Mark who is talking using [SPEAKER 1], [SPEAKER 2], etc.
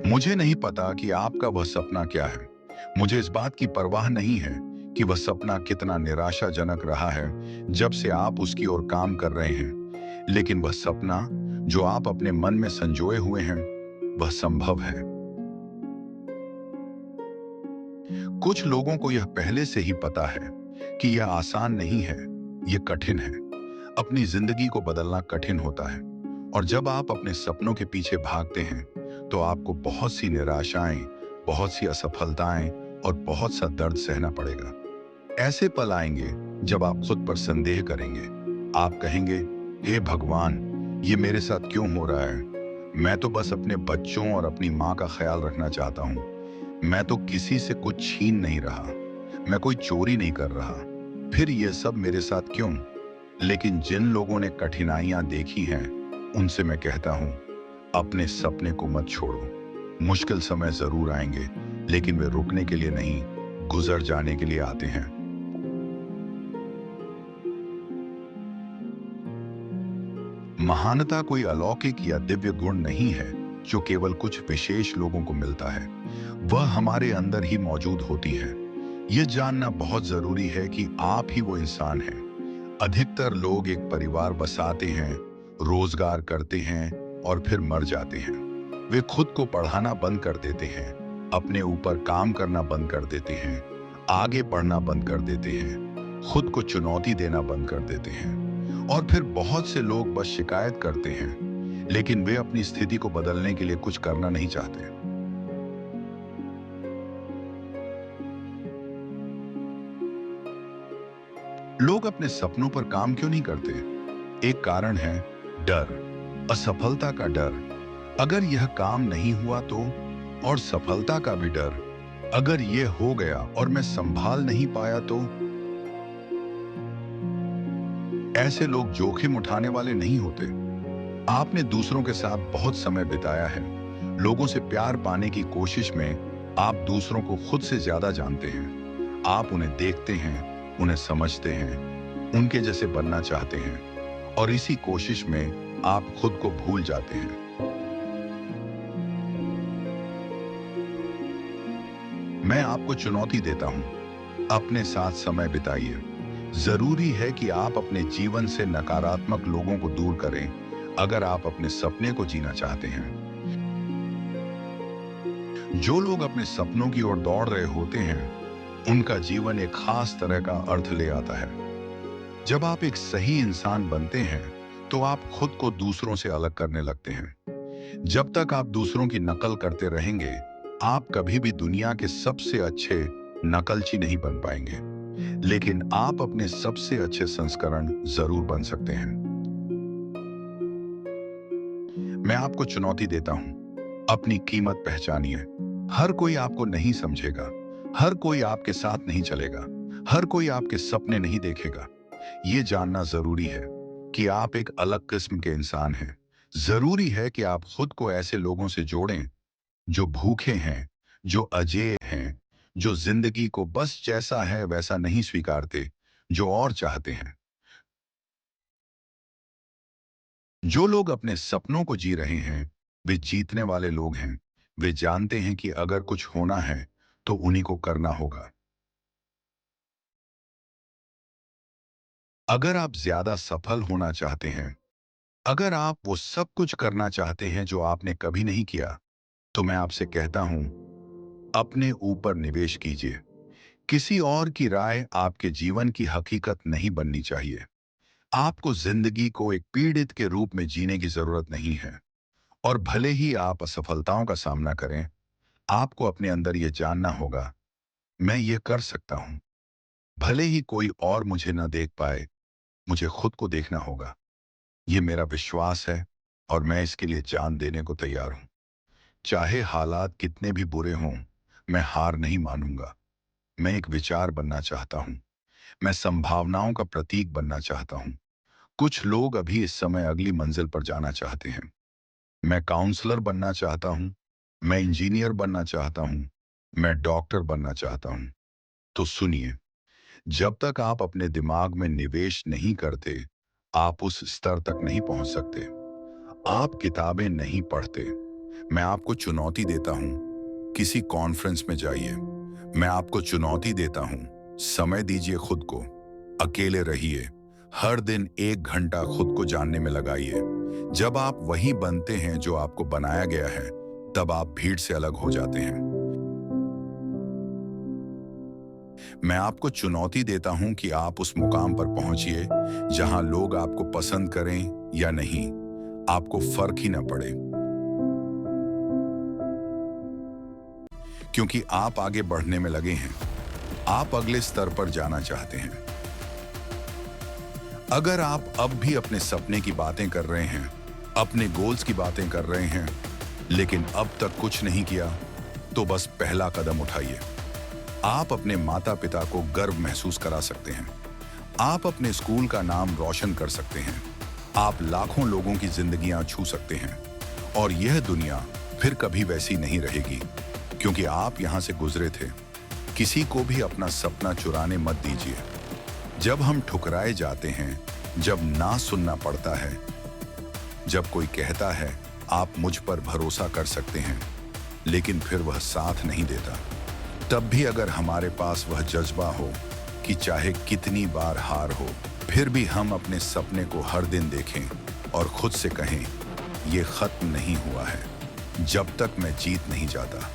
[SPEAKER 1] मुझे नहीं पता कि आपका वह सपना क्या है। मुझे इस बात की परवाह नहीं है कि वह सपना कितना निराशाजनक रहा है जब से आप उसकी ओर काम कर रहे हैं। लेकिन वह सपना जो आप अपने मन में संजोए हुए हैं, वह संभव है। कुछ लोगों को यह पहले से ही पता है कि यह आसान नहीं है, यह कठिन है। अपनी जिंदगी को बदलना कठिन होता है और जब आप अपने सपनों के पीछे भागते हैं तो आपको बहुत सी निराशाएं, बहुत सी असफलताएं और बहुत सा दर्द सहना पड़ेगा। ऐसे पल आएंगे जब आप खुद पर संदेह करेंगे। आप कहेंगे, हे भगवान, ये मेरे साथ क्यों हो रहा है? मैं तो बस अपने बच्चों और अपनी माँ का ख्याल रखना चाहता हूँ। मैं तो किसी से कुछ छीन नहीं रहा। मैं कोई चोरी नहीं कर रहा। फिर ये सब मेरे साथ क्यों? लेकिन जिन लोगों ने कठिनाइयां देखी हैं, उनसे मैं कहता हूं, अपने सपने को मत छोड़ो। मुश्किल समय जरूर आएंगे, लेकिन वे रुकने के लिए नहीं, गुजर जाने के लिए आते हैं। महानता कोई अलौकिक या दिव्य गुण नहीं है जो केवल कुछ विशेष लोगों को मिलता है। वह हमारे अंदर ही मौजूद होती है। यह जानना बहुत जरूरी है कि आप ही वो इंसान हैं। अधिकतर लोग एक परिवार बसाते हैं, रोजगार करते हैं और फिर मर जाते हैं। वे खुद को पढ़ाना बंद कर देते हैं, अपने ऊपर काम करना बंद कर देते हैं, आगे बढ़ना बंद कर देते हैं, खुद को चुनौती देना बंद कर देते हैं। और फिर बहुत से लोग बस शिकायत करते हैं, लेकिन वे अपनी स्थिति को बदलने के लिए कुछ करना नहीं चाहते। लोग अपने सपनों पर काम क्यों नहीं करते? एक कारण है डर, असफलता का डर। अगर यह काम नहीं हुआ तो? और सफलता का भी डर, अगर यह हो गया और मैं संभाल नहीं पाया तो? ऐसे लोग जोखिम उठाने वाले नहीं होते। आपने दूसरों के साथ बहुत समय बिताया है। लोगों से प्यार पाने की कोशिश में आप दूसरों को खुद से ज्यादा जानते हैं। आप उन्हें देखते हैं, उन्हें समझते हैं, उनके जैसे बनना चाहते हैं और इसी कोशिश में आप खुद को भूल जाते हैं। मैं आपको चुनौती देता हूं, अपने साथ समय बिताइए। जरूरी है कि आप अपने जीवन से नकारात्मक लोगों को दूर करें अगर आप अपने सपने को जीना चाहते हैं। जो लोग अपने सपनों की ओर दौड़ रहे होते हैं, उनका जीवन एक खास तरह का अर्थ ले आता है। जब आप एक सही इंसान बनते हैं, तो आप खुद को दूसरों से अलग करने लगते हैं। जब तक आप दूसरों की नकल करते रहेंगे, आप कभी भी दुनिया के सबसे अच्छे नकलची नहीं बन पाएंगे। लेकिन आप अपने सबसे अच्छे संस्करण जरूर बन सकते हैं। मैं आपको चुनौती देता हूं, अपनी कीमत पहचानिए। हर कोई आपको नहीं समझेगा, हर कोई आपके साथ नहीं चलेगा, हर कोई आपके सपने नहीं देखेगा। ये जानना जरूरी है कि आप एक अलग किस्म के इंसान हैं। जरूरी है कि आप खुद को ऐसे लोगों से जोड़ें जो भूखे हैं, जो अजेय हैं, जो जिंदगी को बस जैसा है वैसा नहीं स्वीकारते, जो और चाहते हैं। जो लोग अपने सपनों को जी रहे हैं, वे जीतने वाले लोग हैं। वे जानते हैं कि अगर कुछ होना है तो उन्हीं को करना होगा। अगर आप ज्यादा सफल होना चाहते हैं, अगर आप वो सब कुछ करना चाहते हैं जो आपने कभी नहीं किया, तो मैं आपसे कहता हूं, अपने ऊपर निवेश कीजिए। किसी और की राय आपके जीवन की हकीकत नहीं बननी चाहिए। आपको जिंदगी को एक पीड़ित के रूप में जीने की जरूरत नहीं है। और भले ही आप असफलताओं का सामना करें, आपको अपने अंदर ये जानना होगा, मैं ये कर सकता हूं। भले ही कोई और मुझे ना देख पाए, मुझे खुद को देखना होगा। ये मेरा विश्वास है और मैं इसके लिए जान देने को तैयार हूं। चाहे हालात कितने भी बुरे हों, मैं हार नहीं मानूंगा। मैं एक विचार बनना चाहता हूं। मैं संभावनाओं का प्रतीक बनना चाहता हूं। कुछ लोग अभी इस समय अगली मंजिल पर जाना चाहते हैं। मैं काउंसलर बनना चाहता हूं। मैं इंजीनियर बनना चाहता हूं। मैं डॉक्टर बनना चाहता हूं। तो सुनिए, जब तक आप अपने दिमाग में निवेश नहीं करते, आप उस स्तर तक नहीं पहुंच सकते। आप किताबें नहीं पढ़ते, मैं आपको चुनौती देता हूं, किसी कॉन्फ्रेंस में जाइए। मैं आपको चुनौती देता हूं, समय दीजिए खुद को, अकेले रहिए, हर दिन 1 घंटा खुद को जानने में लगाइए। जब आप वही बनते हैं जो आपको बनाया गया है, तब आप भीड़ से अलग हो जाते हैं। मैं आपको चुनौती देता हूं कि आप उस मुकाम पर पहुंचिए जहां लोग आपको पसंद करें या नहीं, आपको फर्क ही ना पड़े, क्योंकि आप आगे बढ़ने में लगे हैं। आप अगले स्तर पर जाना चाहते हैं। अगर आप अब भी अपने सपने की बातें कर रहे हैं, अपने गोल्स की बातें कर रहे हैं, लेकिन अब तक कुछ नहीं किया, तो बस पहला कदम उठाइए। आप अपने माता पिता को गर्व महसूस करा सकते हैं। आप अपने स्कूल का नाम रोशन कर सकते हैं। आप लाखों लोगों की जिंदगियां छू सकते हैं। और यह दुनिया फिर कभी वैसी नहीं रहेगी, क्योंकि आप यहां से गुजरे थे। किसी को भी अपना सपना चुराने मत दीजिए। जब हम ठुकराए जाते हैं, जब ना सुनना पड़ता है, जब कोई कहता है आप मुझ पर भरोसा कर सकते हैं, लेकिन फिर वह साथ नहीं देता, तब भी अगर हमारे पास वह जज्बा हो कि चाहे कितनी बार हार हो, फिर भी हम अपने सपने को हर दिन देखें और खुद से कहें, ये खत्म नहीं हुआ है जब तक मैं जीत नहीं जाता।